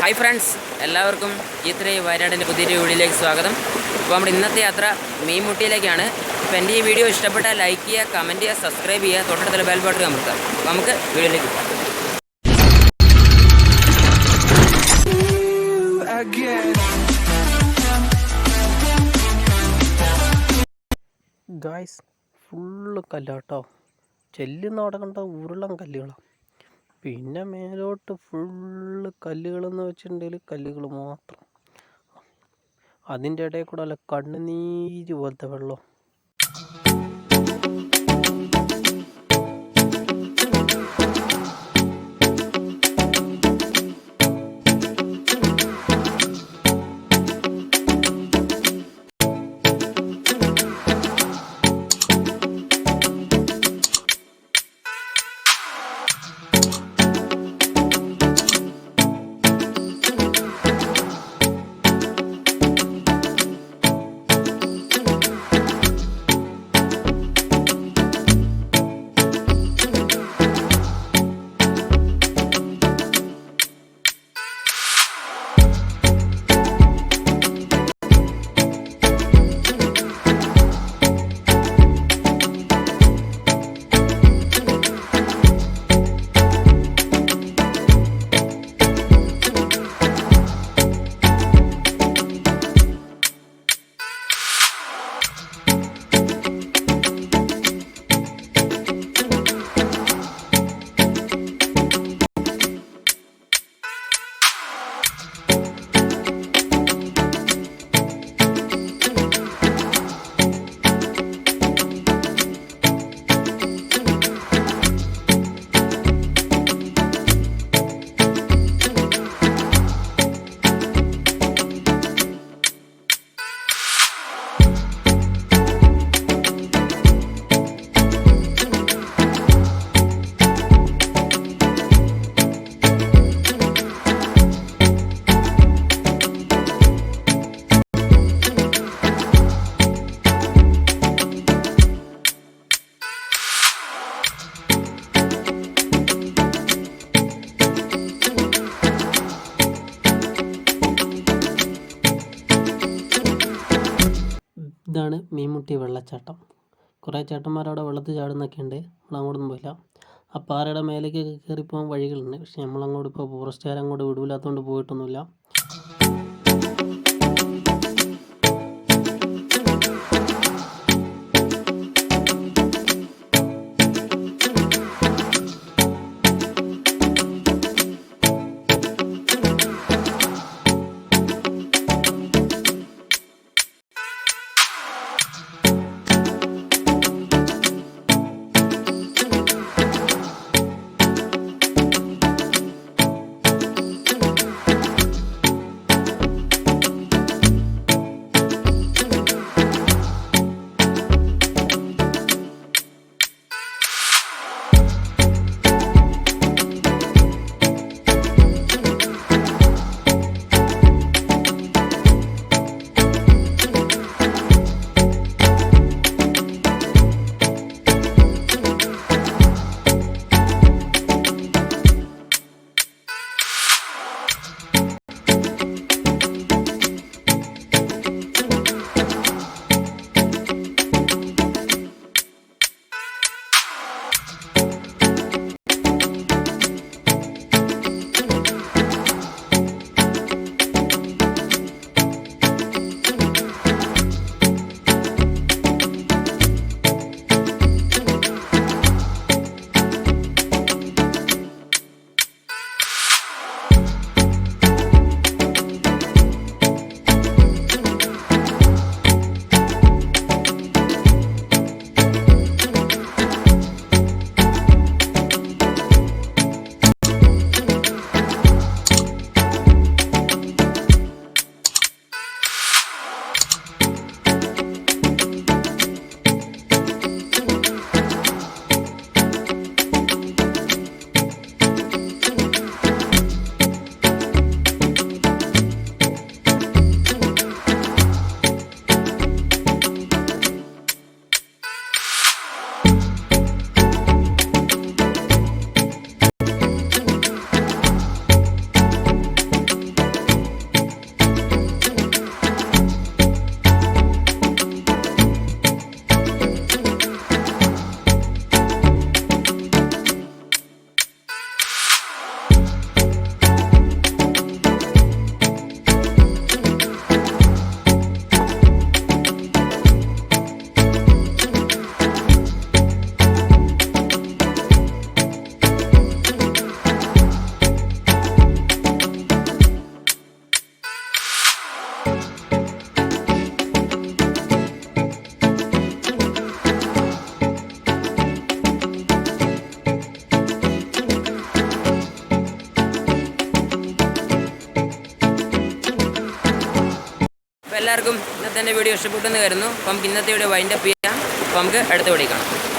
Hi friends, എല്ലാവർക്കും വയനാടിൻ്റെ പുതിയൊരു വീഡിയോയിലേക്ക് സ്വാഗതം. അപ്പോൾ നമ്മുടെ ഇന്നത്തെ യാത്ര മീൻമുട്ടിയിലേക്കാണ്. അപ്പോൾ എൻ്റെ ഈ വീഡിയോ ഇഷ്ടപ്പെട്ടാൽ ലൈക്ക് ചെയ്യുക, കമൻറ്റ് ചെയ്യുക, സബ്സ്ക്രൈബ് ചെയ്യുക, തൊട്ടടുത്തുള്ള ബെൽ ബട്ടൺ അമർത്തുക. അപ്പോൾ നമുക്ക് വീഡിയോയിലേക്ക് പോകാം. ഗായ്സ്, ഫുള്ള് കല്ലാട്ടോ. ചെല്ലുന്ന അവിടെ കണ്ട ഉരുളൻ കല്ലുകളാണ്. പിന്നെ മേലോട്ട് ഫുള്ള് കല്ലുകളെന്ന് വെച്ചിട്ടുണ്ടെങ്കിൽ കല്ലുകൾ മാത്രം. അതിൻ്റെ ഇടയിൽ കൂടെ അല്ല കണ്ണുനീര് പോലത്തെ വെള്ളം. ഇതാണ് മീൻമുട്ടി വെള്ളച്ചാട്ടം. കുറേ ചേട്ടന്മാരവിടെ വെള്ളത്തിൽ ചാടുന്നൊക്കെ ഉണ്ട്. നമ്മളങ്ങോട്ടൊന്നും പോയില്ല. ആ പാറയുടെ മേലേക്കൊക്കെ കയറിപ്പോകാൻ വഴികളുണ്ട്. പക്ഷെ നമ്മളങ്ങോട്ട് ഇപ്പോൾ ഫോറസ്റ്റുകാരങ്ങോട്ട് വിടൂലാത്തതുകൊണ്ട് പോയിട്ടൊന്നുമില്ല. എല്ലാവർക്കും ഇന്നത്തെ എൻ്റെ വീഡിയോ ഇഷ്ടപ്പെട്ടെന്ന് കരുതുന്നു. അപ്പം ഇന്നത്തെ വീഡിയോ വൈൻഡപ്പ് ചെയ്യാം. അപ്പം നമുക്ക് അടുത്ത വീഡിയോ കാണാം.